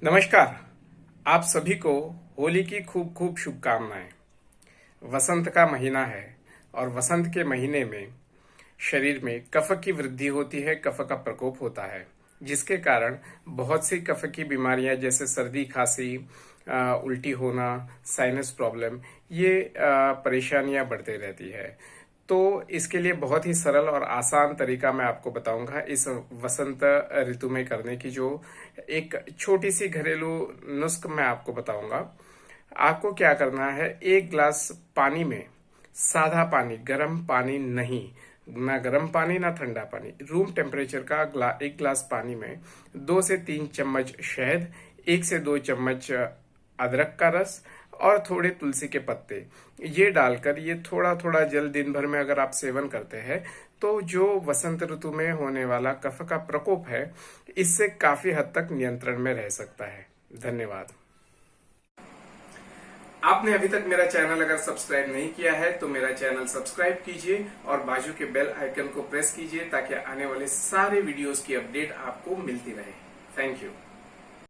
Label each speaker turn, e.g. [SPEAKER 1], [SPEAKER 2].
[SPEAKER 1] नमस्कार। आप सभी को होली की खूब खूब शुभकामनाएं। वसंत का महीना है और वसंत के महीने में शरीर में कफ की वृद्धि होती है, कफ का प्रकोप होता है, जिसके कारण बहुत सी कफ की बीमारियां जैसे सर्दी, खांसी, उल्टी होना, साइनस प्रॉब्लम, ये परेशानियां बढ़ती रहती है। तो इसके लिए बहुत ही सरल और आसान तरीका मैं आपको बताऊंगा इस वसंत ऋतु में करने की, जो एक छोटी सी घरेलू नुस्ख मैं आपको बताऊंगा। आपको क्या करना है, एक गिलास पानी में, सादा पानी, गर्म पानी नहीं, ना गर्म पानी ना ठंडा पानी, रूम टेम्परेचर का एक गिलास पानी में 2 से 3 चम्मच शहद, 1 से 2 चम्मच अदरक का रस और थोड़े तुलसी के पत्ते, ये डालकर ये थोड़ा थोड़ा जल दिन भर में अगर आप सेवन करते हैं तो जो वसंत ऋतु में होने वाला कफ का प्रकोप है, इससे काफी हद तक नियंत्रण में रह सकता है। धन्यवाद। आपने अभी तक मेरा चैनल अगर सब्सक्राइब नहीं किया है तो मेरा चैनल सब्सक्राइब कीजिए और बाजू के बेल आइकन को प्रेस कीजिए ताकि आने वाले सारे वीडियोस की अपडेट आपको मिलती रहे। Thank you.